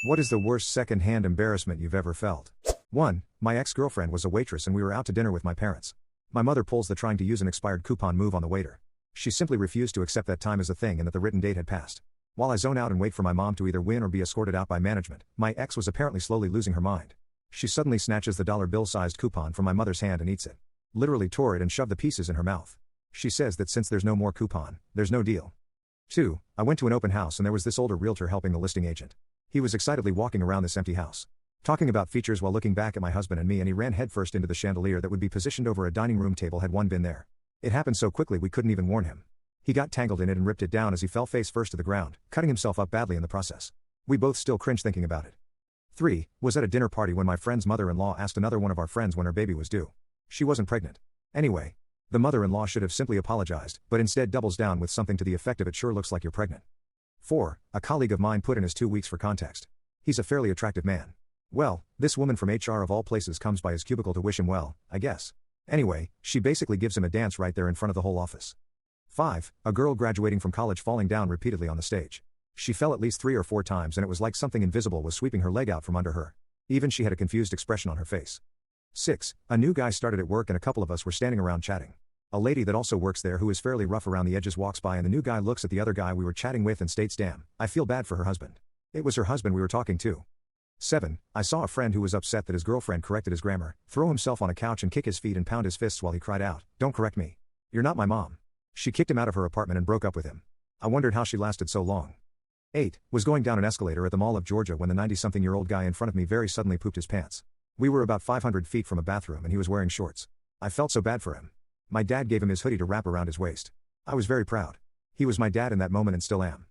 What is the worst second-hand embarrassment you've ever felt? 1. My ex-girlfriend was a waitress and we were out to dinner with my parents. My mother pulls the trying to use an expired coupon move on the waiter. She simply refused to accept that time as a thing and that the written date had passed. While I zone out and wait for my mom to either win or be escorted out by management, my ex was apparently slowly losing her mind. She suddenly snatches the dollar bill-sized coupon from my mother's hand and eats it. Literally tore it and shoved the pieces in her mouth. She says that since there's no more coupon, there's no deal. 2. I went to an open house and there was this older realtor helping the listing agent. He was excitedly walking around this empty house, talking about features while looking back at my husband and me, and he ran headfirst into the chandelier that would be positioned over a dining room table had one been there. It happened so quickly we couldn't even warn him. He got tangled in it and ripped it down as he fell face first to the ground, cutting himself up badly in the process. We both still cringe thinking about it. 3. Was at a dinner party when my friend's mother-in-law asked another one of our friends when her baby was due. She wasn't pregnant. Anyway, the mother-in-law should have simply apologized, but instead doubles down with something to the effect of "it sure looks like you're pregnant." 4. A colleague of mine put in his 2 weeks for context. He's a fairly attractive man. Well, this woman from HR of all places comes by his cubicle to wish him well, I guess. Anyway, she basically gives him a dance right there in front of the whole office. 5. A girl graduating from college falling down repeatedly on the stage. She fell at least 3 or 4 times and it was like something invisible was sweeping her leg out from under her. Even she had a confused expression on her face. 6. A new guy started at work and a couple of us were standing around chatting. A lady that also works there who is fairly rough around the edges walks by and the new guy looks at the other guy we were chatting with and states, "Damn, I feel bad for her husband." It was her husband we were talking to. 7. I saw a friend who was upset that his girlfriend corrected his grammar, throw himself on a couch and kick his feet and pound his fists while he cried out, "Don't correct me. You're not my mom." She kicked him out of her apartment and broke up with him. I wondered how she lasted so long. 8. Was going down an escalator at the Mall of Georgia when the 90-something-year-old guy in front of me very suddenly pooped his pants. We were about 500 feet from a bathroom and he was wearing shorts. I felt so bad for him. My dad gave him his hoodie to wrap around his waist. I was very proud. He was my dad in that moment and still am.